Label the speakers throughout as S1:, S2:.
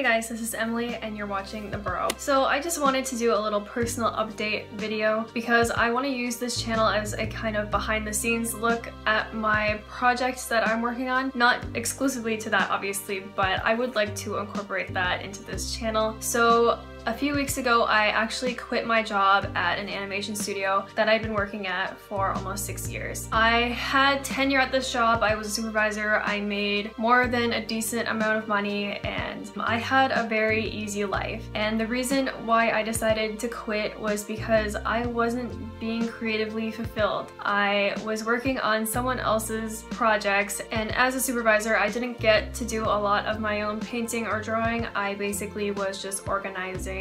S1: Hey guys, this is Emily and you're watching The Burrow. So I just wanted to do a little personal update video because I want to use this channel as a kind of behind the scenes look at my projects that I'm working on. Not exclusively to that obviously, but I would like to incorporate that into this channel. So a few weeks ago, I actually quit my job at an animation studio that I'd been working at for almost 6 years. I had tenure at this job, I was a supervisor, I made more than a decent amount of money, and I had a very easy life. And the reason why I decided to quit was because I wasn't being creatively fulfilled. I was working on someone else's projects, and as a supervisor, I didn't get to do a lot of my own painting or drawing. I basically was just organizing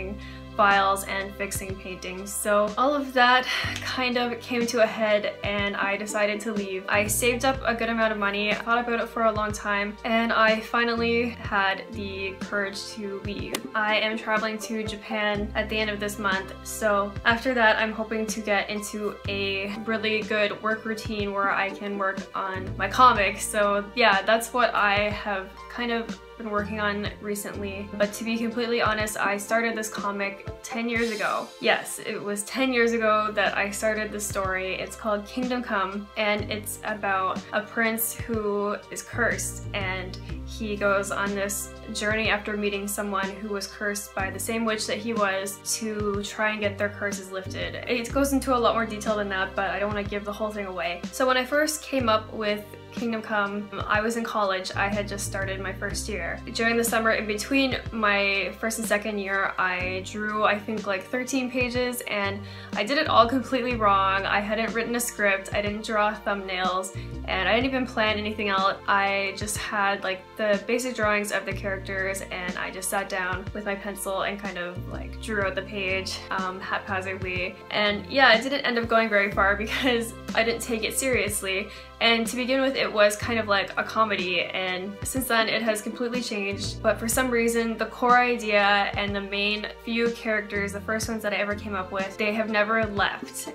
S1: files and fixing paintings. So all of that kind of came to a head and I decided to leave. I saved up a good amount of money, I thought about it for a long time, and I finally had the courage to leave. I am traveling to Japan at the end of this month, so after that I'm hoping to get into a really good work routine where I can work on my comics. So yeah, that's what I have kind of been working on recently. But to be completely honest, I started this comic 10 years ago. Yes, it was 10 years ago that I started the story. It's called Kingdom Come, and it's about a prince who is cursed, and he goes on this journey after meeting someone who was cursed by the same witch that he was to try and get their curses lifted. It goes into a lot more detail than that, but I don't want to give the whole thing away. So when I first came up with Kingdom Come, I was in college. I had just started my first year. During the summer in between my first and second year, I drew I think like 13 pages, and I did it all completely wrong. I hadn't written a script, I didn't draw thumbnails, and I didn't even plan anything out. I just had like the basic drawings of the characters, and I just sat down with my pencil and kind of like drew out the page haphazardly. And yeah, it didn't end up going very far because I didn't take it seriously. And to begin with, it was kind of like a comedy, and since then it has completely changed. But for some reason, the core idea and the main few characters, the first ones that I ever came up with, they have never left.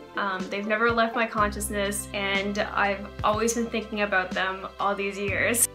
S1: They've never left my consciousness, and I've always been thinking about them all these years.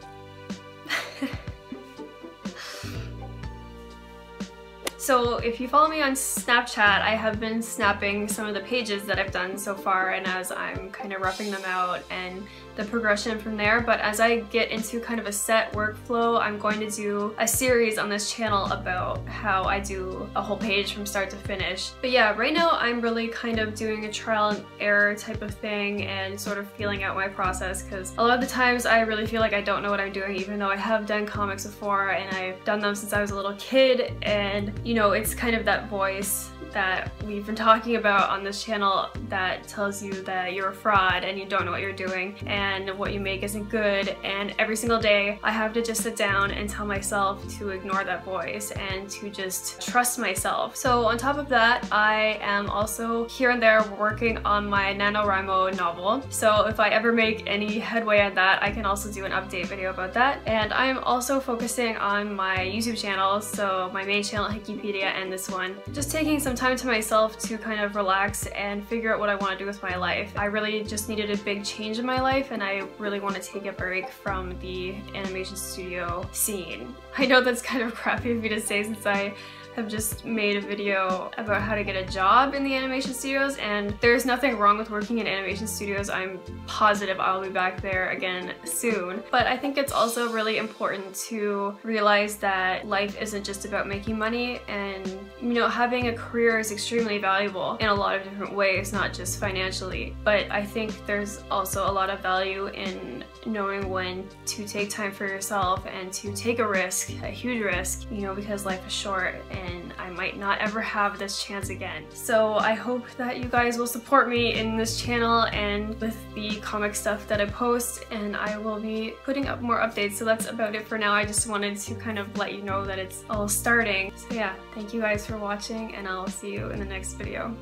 S1: So if you follow me on Snapchat, I have been snapping some of the pages that I've done so far, and as I'm kind of roughing them out and the progression from there. But as I get into kind of a set workflow, I'm going to do a series on this channel about how I do a whole page from start to finish. But yeah, right now I'm really kind of doing a trial and error type of thing and sort of feeling out my process, because a lot of the times I really feel like I don't know what I'm doing, even though I have done comics before and I've done them since I was a little kid. And you know, it's kind of that voice that we've been talking about on this channel that tells you that you're a fraud and you don't know what you're doing and what you make isn't good, and every single day I have to just sit down and tell myself to ignore that voice and to just trust myself. So on top of that, I am also here and there working on my NaNoWriMo novel. So if I ever make any headway on that, I can also do an update video about that. And I'm also focusing on my YouTube channel, so my main channel Hikipedia and this one. Just taking some time to myself to kind of relax and figure out what I want to do with my life. I really just needed a big change in my life, and I really want to take a break from the animation studio scene. I know that's kind of crappy of me to say since I have just made a video about how to get a job in the animation studios, and there's nothing wrong with working in animation studios. I'm positive I'll be back there again soon. But I think it's also really important to realize that life isn't just about making money, and you know, having a career is extremely valuable in a lot of different ways, not just financially. But I think there's also a lot of value in knowing when to take time for yourself and to take a risk, a huge risk, you know, because life is short and I might not ever have this chance again. So I hope that you guys will support me in this channel and with the comic stuff that I post, and I will be putting up more updates. So that's about it for now. I just wanted to kind of let you know that it's all starting. So yeah, thank you guys for watching, and I'll see you in the next video.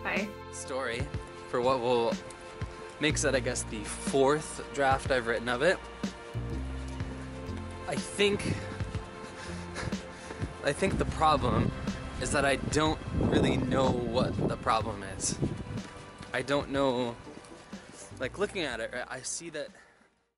S1: Bye.
S2: Story for what will makes it, I guess, the 4th draft I've written of it. I think the problem is that I don't really know what the problem is. I don't know, like looking at it, I see that